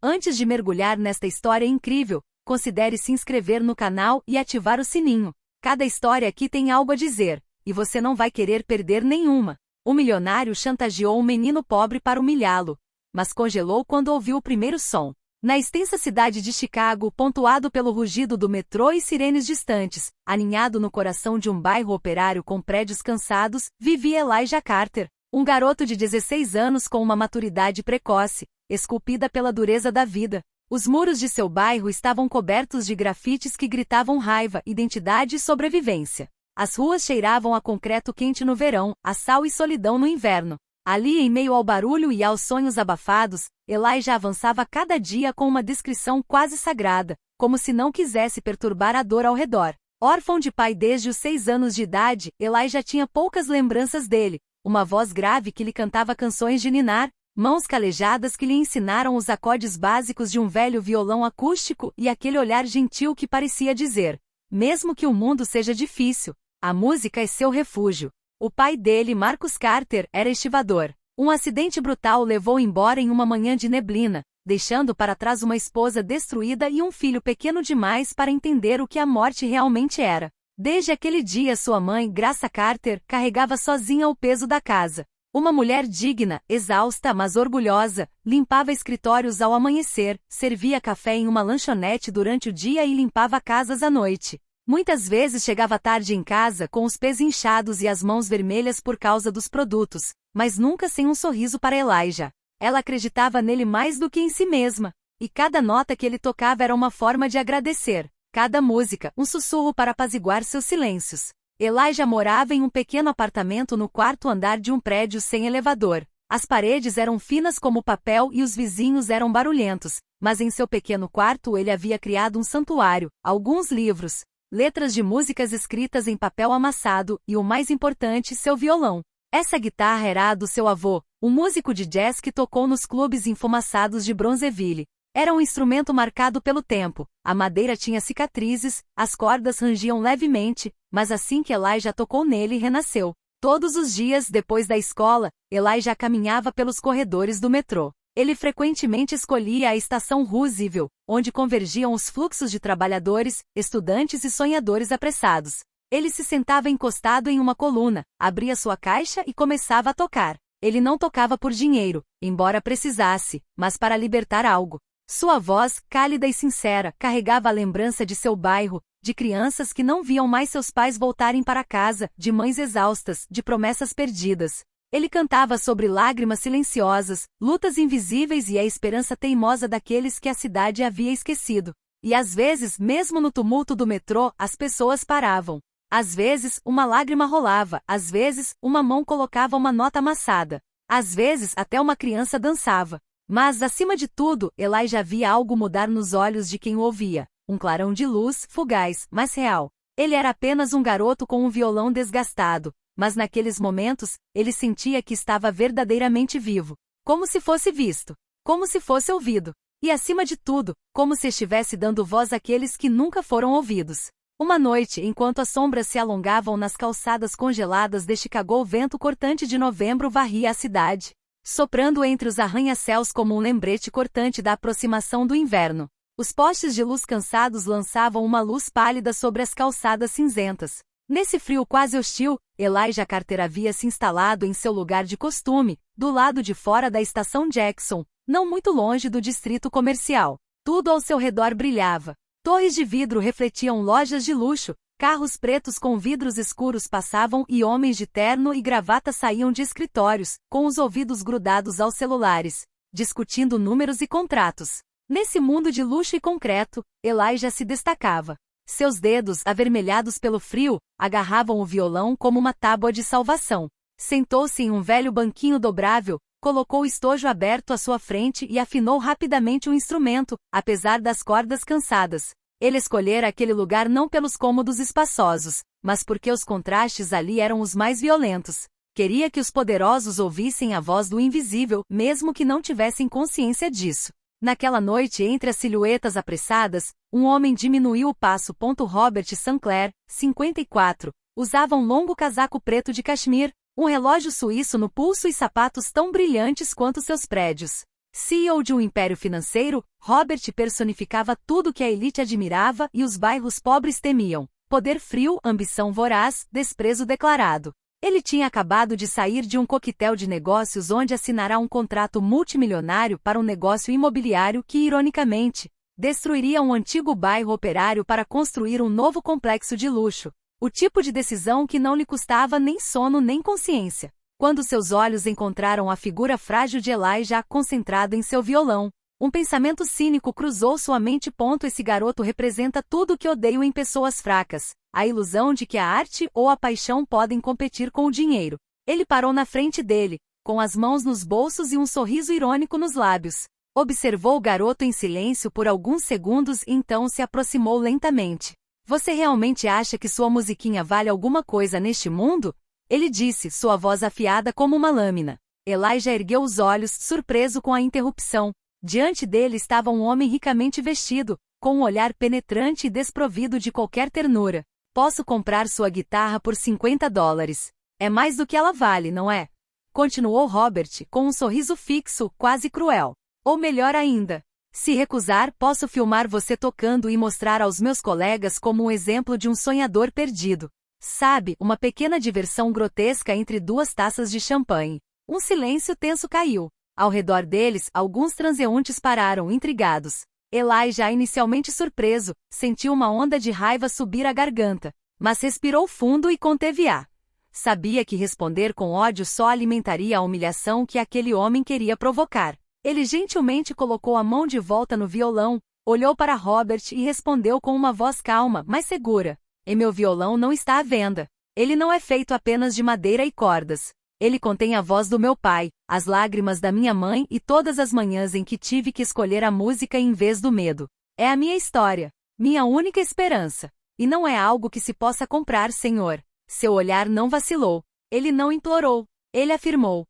Antes de mergulhar nesta história incrível, considere se inscrever no canal e ativar o sininho. Cada história aqui tem algo a dizer, e você não vai querer perder nenhuma. O milionário chantageou um menino pobre para humilhá-lo, mas congelou quando ouviu o primeiro som. Na extensa cidade de Chicago, pontuado pelo rugido do metrô e sirenes distantes, aninhado no coração de um bairro operário com prédios cansados, vivia Elijah Carter, um garoto de 16 anos com uma maturidade precoce, esculpida pela dureza da vida. Os muros de seu bairro estavam cobertos de grafites que gritavam raiva, identidade e sobrevivência. As ruas cheiravam a concreto quente no verão, a sal e solidão no inverno. Ali, em meio ao barulho e aos sonhos abafados, Elijah avançava cada dia com uma descrição quase sagrada, como se não quisesse perturbar a dor ao redor. Órfão de pai desde os 6 anos de idade, Elijah tinha poucas lembranças dele, uma voz grave que lhe cantava canções de ninar, mãos calejadas que lhe ensinaram os acordes básicos de um velho violão acústico e aquele olhar gentil que parecia dizer: mesmo que o mundo seja difícil, a música é seu refúgio. O pai dele, Marcus Carter, era estivador. Um acidente brutal o levou embora em uma manhã de neblina, deixando para trás uma esposa destruída e um filho pequeno demais para entender o que a morte realmente era. Desde aquele dia sua mãe, Graça Carter, carregava sozinha o peso da casa. Uma mulher digna, exausta mas orgulhosa, limpava escritórios ao amanhecer, servia café em uma lanchonete durante o dia e limpava casas à noite. Muitas vezes chegava tarde em casa com os pés inchados e as mãos vermelhas por causa dos produtos, mas nunca sem um sorriso para Elijah. Ela acreditava nele mais do que em si mesma, e cada nota que ele tocava era uma forma de agradecer. Cada música, um sussurro para apaziguar seus silêncios. Elijah morava em um pequeno apartamento no 4º andar de um prédio sem elevador. As paredes eram finas como papel e os vizinhos eram barulhentos, mas em seu pequeno quarto ele havia criado um santuário, alguns livros, letras de músicas escritas em papel amassado e, o mais importante, seu violão. Essa guitarra era a do seu avô, um músico de jazz que tocou nos clubes enfumaçados de Bronzeville. Era um instrumento marcado pelo tempo, a madeira tinha cicatrizes, as cordas rangiam levemente, mas assim que Elijah tocou nele, renasceu. Todos os dias, depois da escola, Elijah caminhava pelos corredores do metrô. Ele frequentemente escolhia a estação Roosevelt, onde convergiam os fluxos de trabalhadores, estudantes e sonhadores apressados. Ele se sentava encostado em uma coluna, abria sua caixa e começava a tocar. Ele não tocava por dinheiro, embora precisasse, mas para libertar algo. Sua voz, cálida e sincera, carregava a lembrança de seu bairro, de crianças que não viam mais seus pais voltarem para casa, de mães exaustas, de promessas perdidas. Ele cantava sobre lágrimas silenciosas, lutas invisíveis e a esperança teimosa daqueles que a cidade havia esquecido. E às vezes, mesmo no tumulto do metrô, as pessoas paravam. Às vezes, uma lágrima rolava, às vezes, uma mão colocava uma nota amassada. Às vezes, até uma criança dançava. Mas, acima de tudo, Elijah via algo mudar nos olhos de quem o ouvia. Um clarão de luz, fugaz, mas real. Ele era apenas um garoto com um violão desgastado, mas naqueles momentos, ele sentia que estava verdadeiramente vivo. Como se fosse visto. Como se fosse ouvido. E, acima de tudo, como se estivesse dando voz àqueles que nunca foram ouvidos. Uma noite, enquanto as sombras se alongavam nas calçadas congeladas de Chicago, o vento cortante de novembro varria a cidade, soprando entre os arranha-céus como um lembrete cortante da aproximação do inverno. Os postes de luz cansados lançavam uma luz pálida sobre as calçadas cinzentas. Nesse frio quase hostil, Elijah Carter havia se instalado em seu lugar de costume, do lado de fora da estação Jackson, não muito longe do distrito comercial. Tudo ao seu redor brilhava. Torres de vidro refletiam lojas de luxo, carros pretos com vidros escuros passavam e homens de terno e gravata saíam de escritórios, com os ouvidos grudados aos celulares, discutindo números e contratos. Nesse mundo de luxo e concreto, Elijah se destacava. Seus dedos, avermelhados pelo frio, agarravam o violão como uma tábua de salvação. Sentou-se em um velho banquinho dobrável, colocou o estojo aberto à sua frente e afinou rapidamente o instrumento, apesar das cordas cansadas. Ele escolhera aquele lugar não pelos cômodos espaçosos, mas porque os contrastes ali eram os mais violentos. Queria que os poderosos ouvissem a voz do invisível, mesmo que não tivessem consciência disso. Naquela noite, entre as silhuetas apressadas, um homem diminuiu o passo. Robert Sinclair, 54, usava um longo casaco preto de cachemir, um relógio suíço no pulso e sapatos tão brilhantes quanto seus prédios. CEO de um império financeiro, Robert personificava tudo que a elite admirava e os bairros pobres temiam: poder frio, ambição voraz, desprezo declarado. Ele tinha acabado de sair de um coquetel de negócios onde assinará um contrato multimilionário para um negócio imobiliário que, ironicamente, destruiria um antigo bairro operário para construir um novo complexo de luxo. O tipo de decisão que não lhe custava nem sono nem consciência. Quando seus olhos encontraram a figura frágil de Elijah concentrada em seu violão, um pensamento cínico cruzou sua mente. Esse garoto representa tudo o que odeio em pessoas fracas: a ilusão de que a arte ou a paixão podem competir com o dinheiro. Ele parou na frente dele, com as mãos nos bolsos e um sorriso irônico nos lábios. Observou o garoto em silêncio por alguns segundos e então se aproximou lentamente. Você realmente acha que sua musiquinha vale alguma coisa neste mundo? Ele disse, sua voz afiada como uma lâmina. Elijah ergueu os olhos, surpreso com a interrupção. Diante dele estava um homem ricamente vestido, com um olhar penetrante e desprovido de qualquer ternura. Posso comprar sua guitarra por $50. É mais do que ela vale, não é? Continuou Robert, com um sorriso fixo, quase cruel. Ou melhor ainda, se recusar, posso filmar você tocando e mostrar aos meus colegas como um exemplo de um sonhador perdido. Sabe, uma pequena diversão grotesca entre duas taças de champanhe. Um silêncio tenso caiu. Ao redor deles, alguns transeuntes pararam, intrigados. Elijah, inicialmente surpreso, sentiu uma onda de raiva subir a garganta, mas respirou fundo e conteve-a. Sabia que responder com ódio só alimentaria a humilhação que aquele homem queria provocar. Ele gentilmente colocou a mão de volta no violão, olhou para Robert e respondeu com uma voz calma, mas segura. E meu violão não está à venda. Ele não é feito apenas de madeira e cordas. Ele contém a voz do meu pai, as lágrimas da minha mãe e todas as manhãs em que tive que escolher a música em vez do medo. É a minha história, minha única esperança. E não é algo que se possa comprar, senhor. Seu olhar não vacilou. Ele não implorou. Ele afirmou.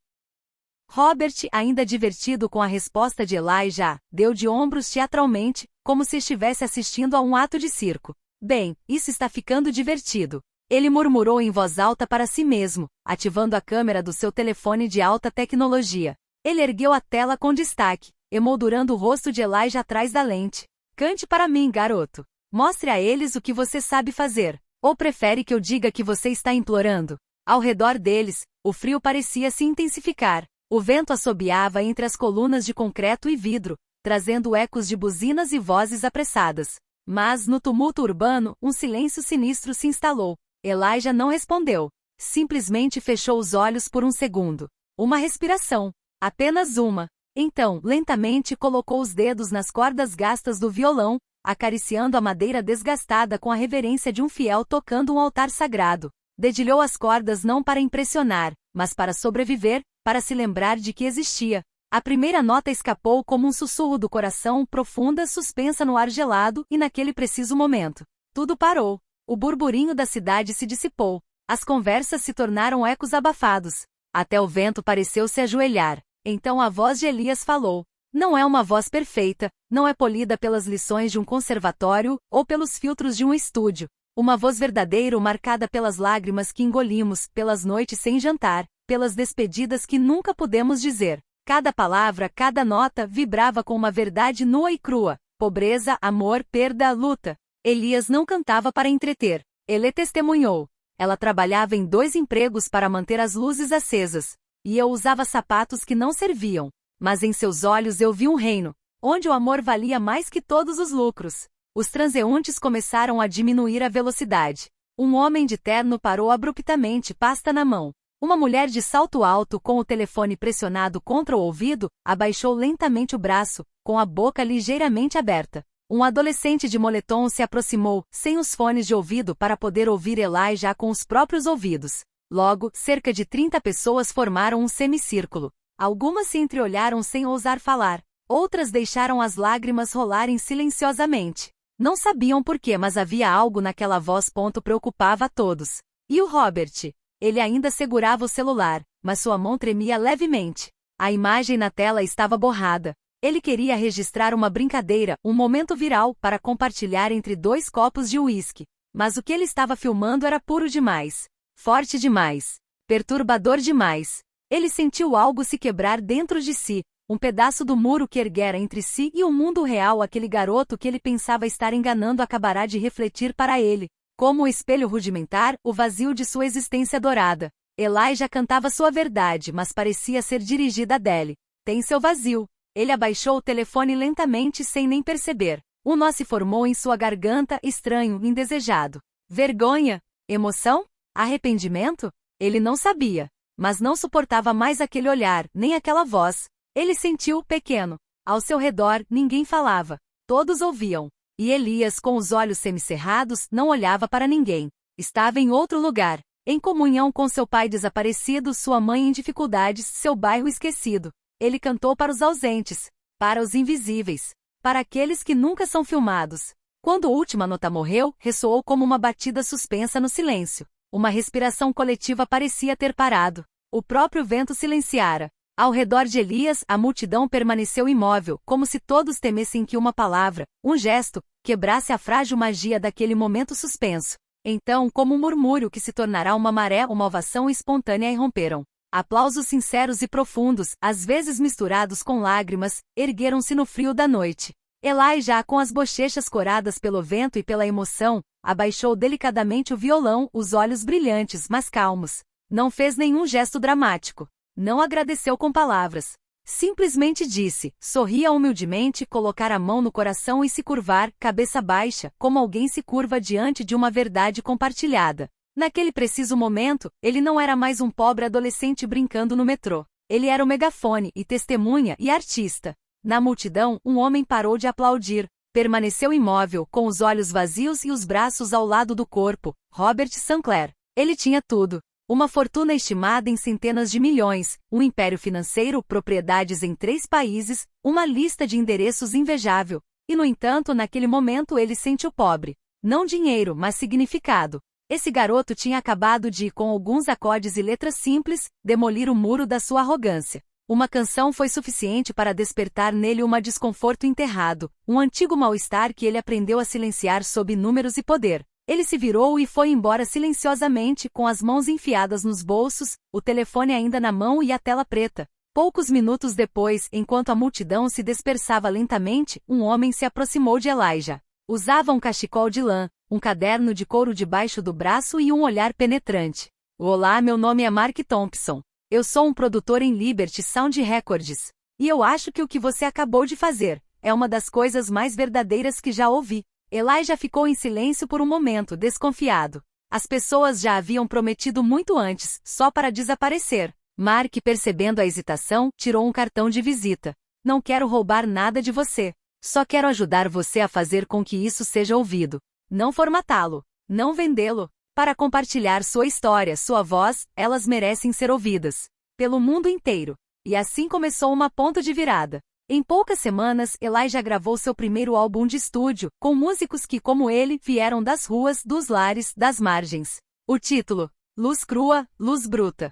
Robert, ainda divertido com a resposta de Elijah, deu de ombros teatralmente, como se estivesse assistindo a um ato de circo. Bem, isso está ficando divertido. Ele murmurou em voz alta para si mesmo, ativando a câmera do seu telefone de alta tecnologia. Ele ergueu a tela com destaque, emoldurando o rosto de Elijah atrás da lente. Cante para mim, garoto. Mostre a eles o que você sabe fazer. Ou prefere que eu diga que você está implorando? Ao redor deles, o frio parecia se intensificar. O vento assobiava entre as colunas de concreto e vidro, trazendo ecos de buzinas e vozes apressadas. Mas, no tumulto urbano, um silêncio sinistro se instalou. Elijah não respondeu. Simplesmente fechou os olhos por um segundo. Uma respiração. Apenas uma. Então, lentamente colocou os dedos nas cordas gastas do violão, acariciando a madeira desgastada com a reverência de um fiel tocando um altar sagrado. Dedilhou as cordas não para impressionar, mas para sobreviver, para se lembrar de que existia. A primeira nota escapou como um sussurro do coração, profunda, suspensa no ar gelado, e naquele preciso momento, tudo parou. O burburinho da cidade se dissipou. As conversas se tornaram ecos abafados. Até o vento pareceu se ajoelhar. Então a voz de Elias falou. Não é uma voz perfeita, não é polida pelas lições de um conservatório, ou pelos filtros de um estúdio. Uma voz verdadeira marcada pelas lágrimas que engolimos, pelas noites sem jantar, pelas despedidas que nunca pudemos dizer. Cada palavra, cada nota, vibrava com uma verdade nua e crua. Pobreza, amor, perda, luta. Elias não cantava para entreter. Ele testemunhou. Ela trabalhava em 2 empregos para manter as luzes acesas. E eu usava sapatos que não serviam. Mas em seus olhos eu vi um reino, onde o amor valia mais que todos os lucros. Os transeuntes começaram a diminuir a velocidade. Um homem de terno parou abruptamente, pasta na mão. Uma mulher de salto alto com o telefone pressionado contra o ouvido, abaixou lentamente o braço, com a boca ligeiramente aberta. Um adolescente de moletom se aproximou, sem os fones de ouvido para poder ouvir Elijah com os próprios ouvidos. Logo, cerca de 30 pessoas formaram um semicírculo. Algumas se entreolharam sem ousar falar. Outras deixaram as lágrimas rolarem silenciosamente. Não sabiam por quê, mas havia algo naquela voz. Preocupava a todos. E o Robert? Ele ainda segurava o celular, mas sua mão tremia levemente. A imagem na tela estava borrada. Ele queria registrar uma brincadeira, um momento viral, para compartilhar entre 2 copos de uísque. Mas o que ele estava filmando era puro demais. Forte demais. Perturbador demais. Ele sentiu algo se quebrar dentro de si. Um pedaço do muro que erguera entre si e o mundo real. Aquele garoto que ele pensava estar enganando acabará de refletir para ele, como o espelho rudimentar, o vazio de sua existência dourada. Elijah cantava sua verdade, mas parecia ser dirigida a Dele. Tem seu vazio. Ele abaixou o telefone lentamente sem nem perceber. Um nó se formou em sua garganta, estranho, indesejado. Vergonha? Emoção? Arrependimento? Ele não sabia. Mas não suportava mais aquele olhar, nem aquela voz. Ele sentiu-o pequeno. Ao seu redor, ninguém falava. Todos ouviam. E Elias, com os olhos semicerrados, não olhava para ninguém. Estava em outro lugar, em comunhão com seu pai desaparecido, sua mãe em dificuldades, seu bairro esquecido. Ele cantou para os ausentes, para os invisíveis, para aqueles que nunca são filmados. Quando a última nota morreu, ressoou como uma batida suspensa no silêncio. Uma respiração coletiva parecia ter parado. O próprio vento silenciara. Ao redor de Elias, a multidão permaneceu imóvel, como se todos temessem que uma palavra, um gesto, quebrasse a frágil magia daquele momento suspenso. Então, como um murmúrio que se tornará uma maré, uma ovação espontânea irromperam. Aplausos sinceros e profundos, às vezes misturados com lágrimas, ergueram-se no frio da noite. Elijah, com as bochechas coradas pelo vento e pela emoção, abaixou delicadamente o violão, os olhos brilhantes, mas calmos. Não fez nenhum gesto dramático. Não agradeceu com palavras. Simplesmente disse, sorria humildemente, colocar a mão no coração e se curvar, cabeça baixa, como alguém se curva diante de uma verdade compartilhada. Naquele preciso momento, ele não era mais um pobre adolescente brincando no metrô. Ele era o megafone e testemunha e artista. Na multidão, um homem parou de aplaudir. Permaneceu imóvel, com os olhos vazios e os braços ao lado do corpo. Robert Sinclair. Ele tinha tudo. Uma fortuna estimada em centenas de milhões, um império financeiro, propriedades em 3 países, uma lista de endereços invejável. E no entanto, naquele momento ele sentiu pobre. Não dinheiro, mas significado. Esse garoto tinha acabado de, com alguns acordes e letras simples, demolir o muro da sua arrogância. Uma canção foi suficiente para despertar nele um desconforto enterrado, um antigo mal-estar que ele aprendeu a silenciar sob números e poder. Ele se virou e foi embora silenciosamente, com as mãos enfiadas nos bolsos, o telefone ainda na mão e a tela preta. Poucos minutos depois, enquanto a multidão se dispersava lentamente, um homem se aproximou de Elijah. Usava um cachecol de lã, um caderno de couro debaixo do braço e um olhar penetrante. Olá, meu nome é Mark Thompson. Eu sou um produtor em Liberty Sound Records. E eu acho que o que você acabou de fazer é uma das coisas mais verdadeiras que já ouvi. Elijah ficou em silêncio por um momento, desconfiado. As pessoas já haviam prometido muito antes, só para desaparecer. Mark, percebendo a hesitação, tirou um cartão de visita. Não quero roubar nada de você. Só quero ajudar você a fazer com que isso seja ouvido. Não formatá-lo. Não vendê-lo. Para compartilhar sua história, sua voz, elas merecem ser ouvidas. Pelo mundo inteiro. E assim começou uma ponta de virada. Em poucas semanas, Elijah gravou seu primeiro álbum de estúdio, com músicos que, como ele, vieram das ruas, dos lares, das margens. O título: Luz Crua, Luz Bruta.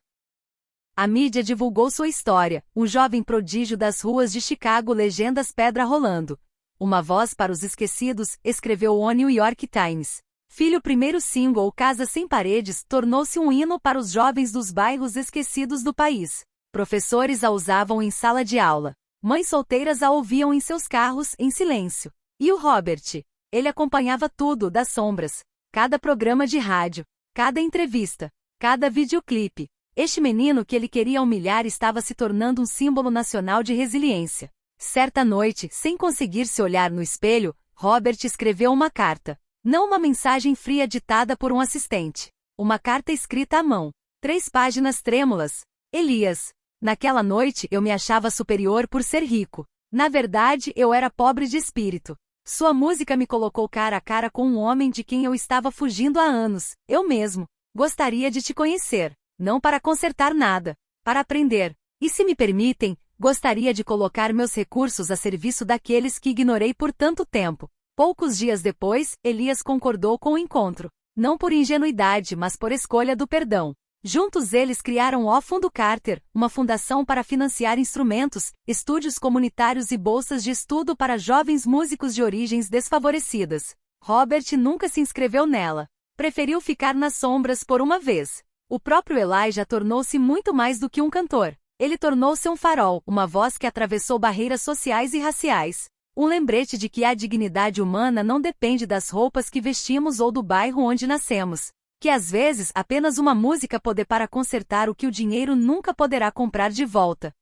A mídia divulgou sua história, um jovem prodígio das ruas de Chicago, legendas pedra rolando. Uma voz para os esquecidos, escreveu o New York Times. Filho, primeiro single Casa Sem Paredes tornou-se um hino para os jovens dos bairros esquecidos do país. Professores a usavam em sala de aula. Mães solteiras a ouviam em seus carros, em silêncio. E o Robert? Ele acompanhava tudo, das sombras. Cada programa de rádio, cada entrevista, cada videoclipe. Este menino que ele queria humilhar estava se tornando um símbolo nacional de resiliência. Certa noite, sem conseguir se olhar no espelho, Robert escreveu uma carta. Não uma mensagem fria ditada por um assistente. Uma carta escrita à mão. 3 páginas trêmulas. Elias. Naquela noite eu me achava superior por ser rico. Na verdade, eu era pobre de espírito. Sua música me colocou cara a cara com um homem de quem eu estava fugindo há anos. Eu mesmo. Gostaria de te conhecer. Não para consertar nada. Para aprender. E se me permitem, gostaria de colocar meus recursos a serviço daqueles que ignorei por tanto tempo. Poucos dias depois, Elias concordou com o encontro. Não por ingenuidade, mas por escolha do perdão. Juntos eles criaram o Fundo Carter, uma fundação para financiar instrumentos, estúdios comunitários e bolsas de estudo para jovens músicos de origens desfavorecidas. Robert nunca se inscreveu nela. Preferiu ficar nas sombras por uma vez. O próprio Elijah tornou-se muito mais do que um cantor. Ele tornou-se um farol, uma voz que atravessou barreiras sociais e raciais. Um lembrete de que a dignidade humana não depende das roupas que vestimos ou do bairro onde nascemos. Que às vezes apenas uma música pode para consertar o que o dinheiro nunca poderá comprar de volta.